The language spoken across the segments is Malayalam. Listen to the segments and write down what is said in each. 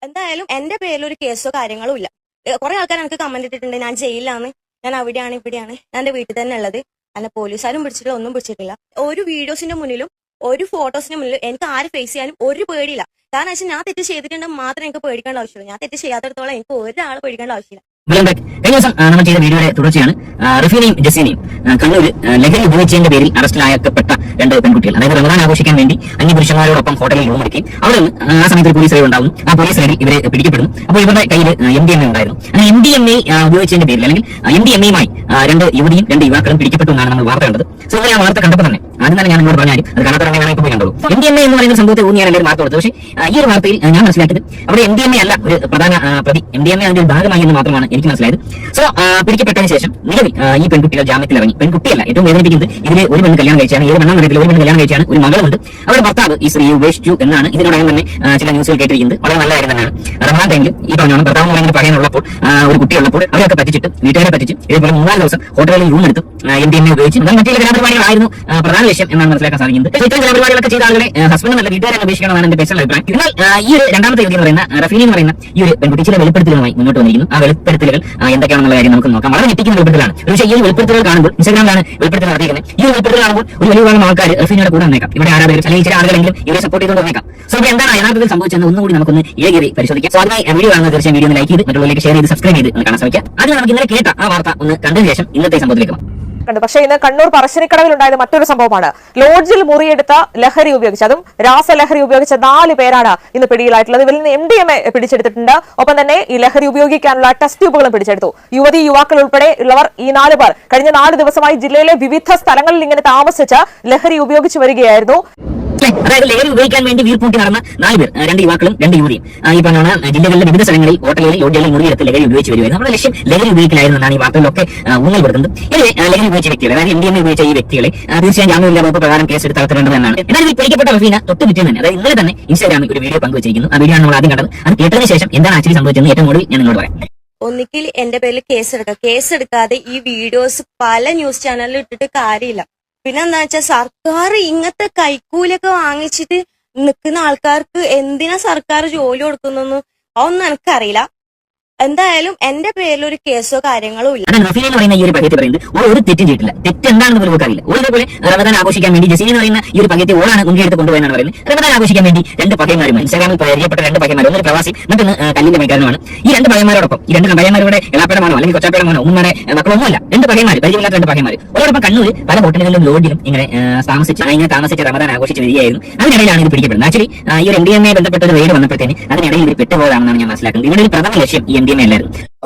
എന്തായാലും എന്റെ പേരിൽ ഒരു കേസോ കാര്യങ്ങളോ ഇല്ല. കുറെ ആൾക്കാർ എനിക്ക് കമന്റ് ഇട്ടിട്ടുണ്ട് ഞാൻ ജയിലിലാണ്, ഞാൻ അവിടെയാണ് ഇവിടെയാണ്, ഞാൻ എന്റെ വീട്ടിൽ തന്നെ ഉള്ളത്. എന്നെ പോലീസുകാരും പിടിച്ചിട്ടില്ല, ഒന്നും പിടിച്ചിട്ടില്ല. ഒരു വീഡിയോസിന്റെ മുന്നിലും ഒരു ഫോട്ടോസിന്റെ മുന്നിലും എനിക്ക് ആര് ഫേസ് ചെയ്യാനും ഒരു പേടിയില്ല. കാരണം വെച്ചാൽ ഞാൻ തെറ്റ് ചെയ്തിട്ടുണ്ടെങ്കിൽ മാത്രമേ എനിക്ക് പേടിക്കേണ്ട ആവശ്യമുള്ളൂ. ഞാൻ തെറ്റ് ചെയ്യാത്തടത്തോളം എനിക്ക് ഒരാൾ പേടിക്കേണ്ട ആവശ്യമില്ല. കഴിഞ്ഞ ദിവസം നമ്മൾ ചെയ്ത വീഡിയോയുടെ തുടർച്ചയാണ് റഫീനയും ജസീനയും കണ്ണൂർ ലഹരി ഉപയോഗിച്ചതിന്റെ പേരിൽ അറസ്റ്റിലാക്കപ്പെട്ട രണ്ട് പെൺകുട്ടികൾ. അതായത് റമദാൻ ആഘോഷിക്കാൻ വേണ്ടി അന്യപുരുഷന്മാരോടൊപ്പം ഹോട്ടലിൽ റൂം എടുക്കുകയും അവിടെ നിന്ന് ആ സമയത്ത് പോലീസ് റെയ്ഡ് ഉണ്ടാവും. ആ പോലീസ് റെയ്ഡിൽ ഇവരെ പിടിക്കപ്പെടും. അപ്പോൾ ഇവരുടെ കയ്യിൽ MDMA ഉണ്ടായിരുന്നു. അങ്ങനെ MDMA ഉപയോഗിച്ചതിന്റെ പേരിൽ അല്ലെങ്കിൽ MDMA-യുമായി രണ്ട് യുവതിയും രണ്ട് യുവാക്കളും പിടിക്കപ്പെട്ടു എന്നാണ് നമ്മൾ വാർത്ത കണ്ടത്. സോ അങ്ങനെ ആ വാർത്ത കണ്ടപ്പോൾ തന്നെ ആദ്യം തന്നെ ഞാൻ നിങ്ങളോട് പറഞ്ഞാലും അത് കാണാത്തവരെ വേണമെങ്കിൽ പോയി കണ്ടോളൂ. MDMA എന്ന് പറയുന്ന സംഭവത്തെ ഊന്നിയാണ് എല്ലാവരും വാർത്ത കൊടുത്തത്. പക്ഷേ ഈ ഒരു വാർത്തയിൽ ഞാൻ മനസ്സിലാക്കിയത് അവിടെ MDMA അല്ല ഒരു പ്രധാന പ്രതി, MDMA അതിന്റെ ഒരു ഭാഗമായി എന്ന് മാത്രമാണ് എനിക്ക് മനസ്സിലായത്. സോ പിടിക്കപ്പെട്ടതിന് ശേഷം നിലവിൽ ഈ പെൺകുട്ടികൾ ജാമ്യത്തിൽ ഇറങ്ങി. പെൺകുട്ടിയല്ല, ഏറ്റവും വേദനിപ്പിക്കുന്നത് ഇതിൽ ഒരു പെണ്ണ് കല്യാണം കഴിച്ചാണ്, 7 പെണ്ണം അറിയത്തില്ല, ഒരു പെണ്ണ് കല്യാണം കഴിച്ചാണ്, ഒരു മകളുണ്ട്. അവരുടെ ഭർത്താവ് ഈ സ്ത്രീയെ ഉപേക്ഷിച്ചു എന്നാണ് ഇതിനോടകം തന്നെ ചില ന്യൂസുകൾ കേട്ടിരിക്കുന്നത്. വളരെ നല്ല കാര്യം തന്നെയാണ്. റമദാൻ ടൈമിൽ ഈ പറഞ്ഞാണ് ഭർത്താവ് പറയുന്നത് പറയാനുള്ളപ്പോൾ ഒരു കുട്ടിയുള്ളപ്പോൾ അവരൊക്കെ പറ്റിച്ചിട്ട് വീട്ടുകാരെ പറ്റിച്ച് ഇതേപോലെ 3-4 ദിവസം ഹോട്ടലുകളിൽ റൂം എടുത്ത് MDMA ഉപയോഗിച്ച് മറ്റു ചില കലാപരിപാടികളായിരുന്നു പ്രധാന ലക്ഷ്യം എന്നാണ് മനസ്സിലാക്കാൻ സാധിക്കുന്നത്. ഇത്തരം കലാപരിപാടികളൊക്കെ ചെയ്ത ആളുകളെ ഹസ്ബൻഡ് നല്ല വീട്ടുകാരെ ഉപേക്ഷിക്കണമെന്നാണ് എന്റെ പേഴ്സണൽ അഭിപ്രായം. എന്നാൽ ഈ ഒരു രണ്ടാമത്തെ യുവതി എന്ന് പറയുന്ന റഫീനി എന്ന് പറയുന്ന ഈ ഒരു പെൺകുട്ടി ചില വെളിപ്പെടുത്തലുമായി മുന്നോട്ട് വന്നിരിക്കുന്നു. ആ വെളിപ്പെടുത്തലുകൾ എന്തൊക്കെയാണെന്നുള്ള കാര്യം നമുക്ക് നോക്കാം. വളരെ ഞെട്ടിക്കുന്ന വെളിപ്പെടുത്തലാണ്. പക്ഷേ ഈ വെളിപ്പെടുത്തലുകൾ കാണുമ്പോൾ ഇൻസ്റ്റാഗ്രാമിലാണ് വെളിപ്പെടുത്തൽ നടത്തിയിരിക്കുന്നത്. ഈ വെളിപ്പെടുത്തൽ കാണുമ്പോൾ ഒരു വലിയ ഭാഗം ആൾക്കാർ റഫീനിയുടെ കൂടെ വന്നേക്കാം. ഇവിടെ ആരാധകർ അല്ലെങ്കിൽ ചില ആളുകളെങ്കിലും ഇവരെ സപ്പോർട്ട് ചെയ്തുകൊണ്ട് വന്നേക്കാം. സോ അപ്പോൾ എന്താണ് യഥാർത്ഥത്തിൽ സംഭവിച്ചെന്ന് ഒന്നുകൂടി നമുക്കൊന്ന് ഇഴകേറി പരിശോധിക്കാം. സോ അതിനായി വീഡിയോ കാണുന്ന തീർച്ചയായും വീഡിയോ ഒന്ന് ലൈക്ക് ചെയ്ത് മറ്റുള്ളവരിലേക്ക് ഷെയർ ചെയ്ത് സബ്സ്ക്രൈബ് ചെയ്ത് കാണാൻ ശ്രമിക്കാം. അത് നമുക്ക് ഇന്നലെ കേട്ട ആ വാർത്ത ഒന്ന് കണ്ടതിന് ശേഷം ഇന്നത്തെ സംഭവത്തിലേക്ക് പോകാം. പക്ഷേ ഇന്ന് കണ്ണൂർ പറശ്ശിനിക്കടവിൽ ഉണ്ടായത് മറ്റൊരു സംഭവമാണ്. ലോഡ്ജിൽ മുറിയെടുത്ത ലഹരി ഉപയോഗിച്ച്, അതും രാസലഹരി ഉപയോഗിച്ച 4 പേരാണ് ഇന്ന് പിടിയിലായിട്ടുള്ളത്. ഇവരിൽ നിന്ന് MDMA പിടിച്ചെടുത്തിട്ടുണ്ട്. ഒപ്പം തന്നെ ഈ ലഹരി ഉപയോഗിക്കാനുള്ള ടെസ്റ്റ് ട്യൂബുകളും പിടിച്ചെടുത്തു. യുവതി യുവാക്കൾ ഉൾപ്പെടെ ഉള്ളവർ ഈ 4 പേർ കഴിഞ്ഞ 4 ദിവസമായി ജില്ലയിലെ വിവിധ സ്ഥലങ്ങളിൽ ഇങ്ങനെ താമസിച്ച് ലഹരി ഉപയോഗിച്ചു വരികയായിരുന്നു. അതായത് ലഹരി ഉപയോഗിക്കാൻ വേണ്ടി വീർപ്പൂട്ടി നടന്ന 4 പേർ, 2 യുവാക്കളും 2 യുവതിയും ഈ പറഞ്ഞ ജില്ലകളിലെ വിവിധ സ്ഥലങ്ങളിൽ ഹോട്ടലുകളിൽ ലോഡ്ജുകളിൽ മുറിയെടുത്ത് ലഹരി ഉപയോഗിച്ച് വരുമായിരുന്നു. നമ്മുടെ ലക്ഷ്യം ലഹരി ഉപയോഗിക്കലായിരുന്നു എന്നാണ് ഈ വാർത്തകളിലൊക്കെ ഊന്നൽ കൊടുക്കുന്നത്. ഇനി ലഹരി ഉപയോഗിച്ച വ്യക്തികൾ, അതായത് MDMA ഉപയോഗിച്ച ഈ വ്യക്തികളെ തീർച്ചയായും ജാമ്യമില്ലാ വകുപ്പ് പ്രകാരം കേസ് എടുത്ത് നടത്തേണ്ടതെന്നാണ്. എന്നാൽ ഇതിൽ പിടിക്കപ്പെട്ട റഫീന തൊട്ട് പിറ്റേന്ന് തന്നെ, അതായത് ഇന്നലെ തന്നെ ഇൻസ്റ്റാഗ്രാമിൽ ഒരു വീഡിയോ പങ്കുവച്ചിരിക്കുന്നു. ആ വീഡിയോ നമ്മൾ ആദ്യം കണ്ടത്. അത് കേട്ടതിന് ശേഷം എന്താണ് ആക്ച്വലി സംഭവിച്ചതെന്ന് ഏറ്റവും കൂടുതൽ ഞാൻ നിങ്ങളോട് പറയാം. ഒന്നിക്കിൽ എന്റെ പേരിൽ കേസ് എടുക്കാതെ ഈ വീഡിയോസ് പല ന്യൂസ് ചാനലിൽ ഇട്ടിട്ട് കാര്യമില്ല. പിന്നെ എന്താ വെച്ചാൽ സർക്കാർ ഇങ്ങനത്തെ കൈക്കൂലൊക്കെ വാങ്ങിച്ചിട്ട് നിൽക്കുന്ന ആൾക്കാർക്ക് എന്തിനാ സർക്കാർ ജോലി കൊടുക്കുന്നൊന്നും അതൊന്നും എനിക്കറിയില്ല. എന്തായാലും എന്റെ പേരിൽ ഒരു കേസോ കാര്യങ്ങളോ ഇല്ല. റഫീന എന്ന് പറയുന്ന ഈ ഒരു പകയത്തെ പറയുന്നത് ഒരു തെറ്റും ചെയ്തിട്ടില്ല. തെറ്റ് എന്താണെന്ന് പോലും അറിയില്ല. ഇതേപോലെ റമദാൻ ആഘോഷിക്കാൻ വേണ്ടി ജസീന എന്ന് പറയുന്ന ഈ ഒരു പകയത്തെ ഓളാണ് മുൻകൈയെടുത്ത് കൊണ്ടുപോയെന്നാണ് പറയുന്നത്. റമദാൻ ആഘോഷിക്കാൻ വേണ്ടി 2 പകയന്മാരും ഇൻസ്റ്റാഗ്രാമിൽ പരിചയപ്പെട്ട 2 പകയന്മാരും, ഒന്ന് പ്രവാസി മറ്റൊന്ന് കല്ലിന്റെ മൈക്കാരനുമാണ്. ഈ 2 പകയന്മാരോടൊപ്പം ഈ 2 പകയന്മാരുടെ എളാപ്പടമാണോ അല്ലെങ്കിൽ കൊച്ചാപ്പടമാണോ ഉമ്മയുടെ മക്കളൊന്നുമല്ല, 2 പകയന്മാർ, പരിചയമില്ലാത്ത 2 പകയന്മാർ ഓരോടൊപ്പം കണ്ണൂർ പല ഹോട്ടലുകളിലും ലോഡ്ജിലും ഇങ്ങനെ താമസിച്ച് റമദാൻ ആഘോഷിച്ച് വരികയായിരുന്നു. അതിനിടയിലാണ് ഇത് പിടിക്കപ്പെടുന്നത്. ആക്ച്വലി ഈ ഒരു MDMA ബന്ധപ്പെട്ട ഒരു റെയ്ഡ് വന്നപ്പോഴത്തേന് അതിനിടയിൽ ഇത് പെട്ടുപോയതാണെന്നാണ് ഞാൻ മനസ്സിലാക്കുന്നത്. ഇവിടെ ഒരു പ്രധാന ലക്ഷ്യം ഈ MDMA അല്ലായിരുന്നു.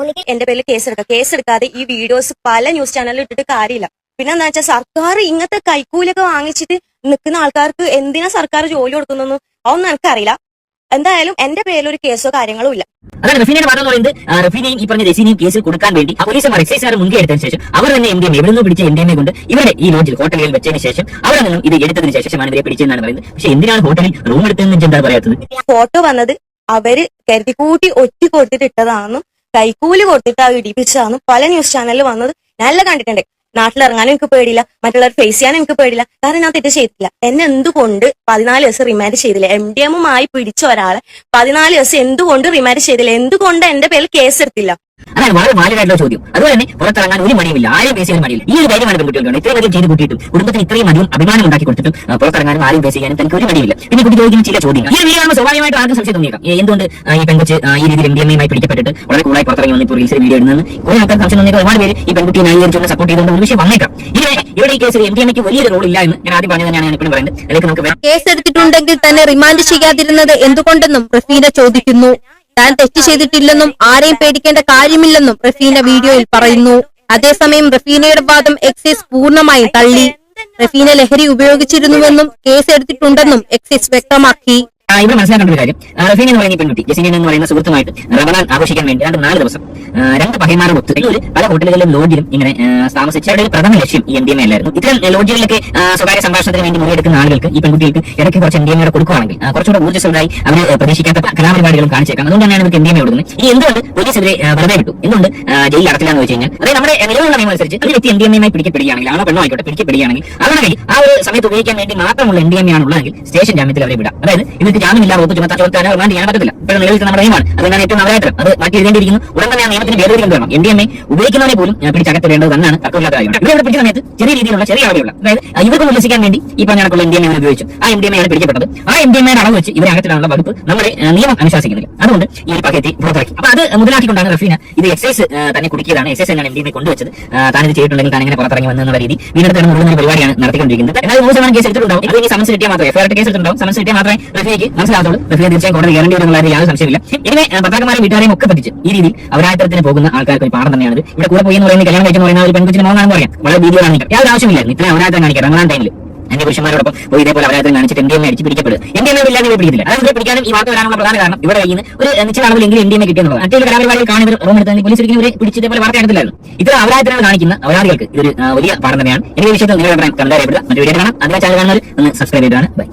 എന്റെ പേരിൽ കേസ് എടുക്കാതെ ഈ വീഡിയോസ് പല ന്യൂസ് ചാനലിൽ ഇട്ടിട്ട് കാര്യമില്ല. പിന്നെ എന്താ വെച്ചാൽ സർക്കാർ ഇങ്ങനത്തെ കൈക്കൂലൊക്കെ വാങ്ങിച്ചിട്ട് നിൽക്കുന്ന ആൾക്കാർക്ക് എന്തിനാ സർക്കാർ ജോലി കൊടുക്കുന്നൊന്നും അതൊന്നും എനിക്കറിയില്ല. എന്തായാലും എന്റെ പേരിൽ ഒരു കേസോ കാര്യങ്ങളോ ഇല്ല. അതാണ് റഫീനയുടെ വാദം എന്ന് പറയുന്നത്. റഫീനയും ഈ പറഞ്ഞ ജസീനയും കേസിൽ കൊടുക്കാൻ വേണ്ടി പോലീസുകാർ എക്സൈസുകാർ മുൻകൈ എടുത്തതിന് ശേഷം അവർ തന്നെ MDMA എവിടെ നിന്ന് പിടിച്ച MDMA കൊണ്ട് ഇവരുടെ ഈ ലോഡ്ജിൽ ഹോട്ടലുകളിൽ വെച്ചതിന് ശേഷം അവിടെ നിന്നും ഇത് എടുത്തതിന് ശേഷമാണ് ഇവരെ പിടിച്ചതെന്നാണ് പറയുന്നത്. പക്ഷെ എന്തിനാണ് ഹോട്ടലിൽ റൂം എടുത്തതെന്ന് എന്താ പറയാത്തത്? ഫോട്ടോ വന്നത് അവര് കരുതിക്കൂട്ടി ഒറ്റ കൊടുത്തിട്ട് ഇട്ടതാണെന്നും കൈക്കൂലി കൊടുത്തിട്ട് ഇടിപ്പിച്ചതാണെന്നും പല ന്യൂസ് ചാനലിൽ വന്നത് ഞാനെല്ലാം കണ്ടിട്ടുണ്ട്. നാട്ടിലിറങ്ങാനും എനിക്ക് പേടിയില്ല, മറ്റുള്ളവർ ഫേസ് ചെയ്യാനും എനിക്ക് പേടിയില്ല. കാരണം ഞാൻ തെറ്റ് ചെയ്തിട്ടില്ല. എന്നെ എന്തുകൊണ്ട് 14 ദിവസം റിമാൻഡ് ചെയ്തില്ല? MDMA പിടിച്ച ഒരാളെ 14 ദിവസം എന്തുകൊണ്ട് റിമാൻഡ് ചെയ്തില്ല? എന്തുകൊണ്ട് എന്റെ പേരിൽ കേസ് എടുത്തില്ല? അതാണ് വളരെ വാലിഡായിട്ടുള്ള ചോദ്യം. അതുപോലെ തന്നെ പുറത്തിറങ്ങാൻ ഒരു മടിയുമില്ല, ആരും ഫേസ് ചെയ്യാൻ മടിയില്ല. ഈ ഒരു ധൈര്യമാണ് പെൺകുട്ടികളുണ്ട്. ഇത്രയും അധികം ചെയ്ത് കൂട്ടിയിട്ടും കുടുംബത്തിന് ഇത്രയും അധികം അഭിമാനം ഉണ്ടാക്കി കൊടുത്തിട്ടും പുറത്തിറങ്ങാനും ആരും ഫേസ് ചെയ്യാനും തനിക്ക് ഒരു മടിയില്ല. പിന്നെ കുട്ടി ചോദിക്കുന്ന ചില ചോദ്യങ്ങൾ ഈ വീഡിയോ കാണുമ്പോൾ സ്വാഭാവികമായിട്ട് ആർക്കും സംശയം തോന്നിയേക്കാം. എന്തുകൊണ്ട് ഈ പെൺകുച്ച് ഈ രീതിയിൽ MDMA പിടിക്കപ്പെട്ടിട്ട് വളരെ കൂളായി പുറത്തിറങ്ങി വന്ന് ഇപ്പോൾ റീൽസിൽ വീഡിയോ ഇടുന്നത് കുറെ ആൾക്കാർ സംശയം തോന്നിയേക്കാം. ഒരുപാട് പേര് ഈ പെൺകുട്ടിയെ ന്യായീകരിച്ചുകൊണ്ട് സപ്പോർട്ട് ചെയ്തുകൊണ്ട് ഒരു വിഷയം വന്നേക്കാം. ഇവിടെ ഈ കേസിൽ MDMAക്ക് വലിയൊരു റോൾ ഇല്ല എന്ന് ഞാൻ ആദ്യം പറഞ്ഞു തന്നെയാണ് ഞാൻ ഇപ്പോഴും പറയുന്നത്. അതിലേക്ക് നമുക്ക് കേസ് എടുത്തിട്ടുണ്ടെങ്കിൽ തന്നെ റിമാൻഡ് ചെയ്യാതിരുന്നത് എന്തുകൊണ്ടെന്നും റഫീന ചോദിക്കുന്നു. താൻ തെറ്റ് ചെയ്തിട്ടില്ലെന്നും ആരെയും പേടിക്കേണ്ട കാര്യമില്ലെന്നും റഫീന വീഡിയോയിൽ പറയുന്നു. അതേസമയം റഫീനയുടെ വാദം എക്സൈസ് പൂർണ്ണമായും തള്ളി. റഫീന ലഹരി ഉപയോഗിച്ചിരുന്നുവെന്നും കേസ് എടുത്തിട്ടുണ്ടെന്നും എക്സൈസ് വ്യക്തമാക്കി. ഇവിടെ മനസ്സിലാക്കേണ്ട ഒരു കാര്യം, റഫീന എന്ന് പറയുന്ന പെൺകുട്ടി ജസീന എന്ന് പറയുന്ന സുഹൃത്തുമായിട്ട് റമദാൻ ആഘോഷിക്കാൻ വേണ്ടി 4 ദിവസം 2 പകയന്മാരോട് ഒത്ത് പല ഹോട്ടലുകളിലും ലോഡ്ജിലും ഇങ്ങനെ താമസിച്ച അവരുടെ പ്രധാന ലക്ഷ്യം ഈ MDMA അല്ലായിരുന്നു. ഇത്തരം ലോഡ്ജുകളിലൊക്കെ സ്വകാര്യ സംഭാഷണത്തിന് വേണ്ടി മുറിയെടുക്കുന്ന ആളുകൾക്ക് ഈ പെൺകുട്ടികൾക്ക് ഇടയ്ക്ക് കുറച്ച് MDMA കൊടുക്കുകയാണെങ്കിൽ കുറച്ചുകൂടെ ഊർജ്ജസ്വലരായി അവർ പ്രതീക്ഷിക്കാത്ത കലാപരിപാടികളും കാണിച്ചേക്കാം. അതുകൊണ്ട് തന്നെയാണ് ഇവർക്ക് MDMA കൊടുക്കുന്നത്. ഈ എന്തുകൊണ്ട് പോലീസ് ഇവരെ വെറുതെ വിട്ടു, എന്തുകൊണ്ട് ജയിലിൽ അടച്ചില്ല എന്ന് വെച്ച് കഴിഞ്ഞാൽ, അതായത് നമ്മുടെ നിലവിലുള്ള നിയമം അനുസരിച്ച് ഒരു വ്യക്തി MDMA പിടിക്കപ്പെടുകയാണെങ്കിൽ, ആണോ പെണ്ണോ ആയിക്കോട്ടെ, പിടിക്കപ്പെടുകയാണെങ്കിൽ അവരുടെ കയ്യിൽ ആ ഒരു സമയത്ത് ഉപയോഗിക്കാൻ വേണ്ടി മാത്രമുള്ള MDMA ആണുള്ളതെങ്കിൽ സ്റ്റേഷൻ ജാമ്യത്തിൽ അവരെ വിടാം. അതായത് ഇവർക്ക് ജാമ്യമില്ല വകുപ്പ് ചുമത്താൻ ചോദിച്ചാൽ റിമാൻഡ് ചെയ്യാൻ പറ്റത്തില്ല. ഇപ്പോൾ നിലവിൽ നമ്മുടെ നിയമമാണ്. അതുകൊണ്ടാണ് ഏറ്റവും നവരാത്രം അത് മാറ്റി എഴുതേണ്ടിയിരിക്കുന്നു. ഉടൻ തന്നെ ആ നിയമത്തിന് ഭേദഗതി കൊണ്ടുവരണം. MDMA ഉപയോഗിക്കുന്നവരെ പോലും പിടിച്ചകത്തിടേണ്ടത് തന്നെയാണ് തർക്കമില്ലാത്ത കാര്യമാണ്. ഇവിടെ പിടിച്ച സമയത്ത് ചെറിയ രീതിയിലുള്ള ചെറിയ അളവിലുള്ള, അതായത് ഇവർക്ക് ഉല്ലസിക്കാൻ വേണ്ടി ഈ പറഞ്ഞ കണക്കുള്ള MDMA ഉപയോഗിച്ചു. ആ MDMA ആണ് പിടിക്കപ്പെട്ടത്. ആ MDMA അളവ് വെച്ച് ഇവരെ അകത്തിടാനുള്ള വകുപ്പ് നമ്മുടെ നിയമം അനുശാസിക്കുന്നില്ല. അതുകൊണ്ട് ഈ ഒരു പകത്തി പുറത്തിറക്കി. അപ്പൊ അത് മുതലാക്കിക്കൊണ്ടാണ് റഫീന ഇത് എക്സൈസ് തന്നെ കുടുക്കിയതാണ്. എക്സൈസ് എന്നാണ് MDMA കൊണ്ടുവച്ചത്. താൻ ഇത് ചെയ്തിട്ടുണ്ടെങ്കിൽ താൻ ഇങ്ങനെ പുറത്തിറങ്ങി വന്നുള്ള രീതി വീണ്ടെടുത്ത് മുഴുവൻ പരിപാടിയാണ് നടത്തിക്കൊണ്ടിരിക്കുന്നത്. എന്നാൽ 100% കേസ് എടുത്തിട്ടുണ്ടാവും. ഇത് ഇനി സമൻസ് കിട്ടിയാൽ മാത്രമേ FIR കേസ് എടുത്തിട്ടുണ്ടാവും. സമൻസ് കിട്ടിയാൽ മാത്രമേ റഫീനയ്ക്ക് മനസ്സിലാകത്തുള്ളൂ. റഫീന തീർച്ചയായും കോടതി കയറേണ്ടി വരുന്നുള്ള യാതൊരു സംശയമില്ല. ഇങ്ങനെ ഭർത്താക്കന്മാരും വീട്ടുകാരെയും ഒക്കെ പറ്റിച്ച് ഈ രീതിയിൽ അവരായത്തരത്തിന് പോകുന്ന ആൾക്കാർക്ക് ഒരു പാഠം തന്നെയാണ്. ഇവിടെ കൂടെ പോയി എന്ന് പറയുന്നത് കല്യാണം കഴിച്ചെന്ന് പറയുന്ന ഒരു പെൺകുച്ചിന് മോനാണെന്ന് പറയാം. വളരെ വീഡിയോ കാണിക്കാം. യാതൊരു ആവശ്യമില്ലായിരുന്നു ഇത്രയും അവരായത്തം കാണിക്കാം. റമദാൻ ടൈമിൽ അന്യ പുരുഷന്മാരോടൊപ്പം പോയി ഇതേപോലെ അവരായത്തം കാണിച്ചിട്ട് MDMA അടിച്ച് പിടിക്കപ്പെടുക. MDMA ഇല്ലാതെ ഇവരെ പിടിക്കില്ല. അതായത് ഇവരെ പിടിക്കാനും ഈ വാർത്ത വരാനുള്ള പ്രധാന കാരണം ഇവിടെ കഴിയുന്ന ഒരു നിശ്ചിത അളവിലെങ്കിലും MDMA കിട്ടിയെന്നുള്ളത്. മറ്റൊരു കലാപരിപാടികൾ കാണുന്നവർ റൂം എടുത്താൽ പോലീസ് ഒരിക്കലും ഇവരെ പിടിച്ച് ഇതേപോലെ വാർത്ത എടുത്തില്ലായിരുന്നു. ഇത്ര അവരായത്തിനാണ് കാണിക്കുന്ന അവരാധികൾക്ക് ഇതൊരു വലിയ പാഠം തന്നെയാണ്. ഈ വിഷയത്തിൽ നിങ്ങളുടെ അഭിപ്രായം കമന്റ് രേഖപ്പെടുത്തുക. മറ്റു വീഡിയോ കാണാം. അതിനെ ചാനൽ കാണുന്നവർ ഒന്ന് സബ്സ്ക്രൈബ് ചെയ്താണ്. ബൈ.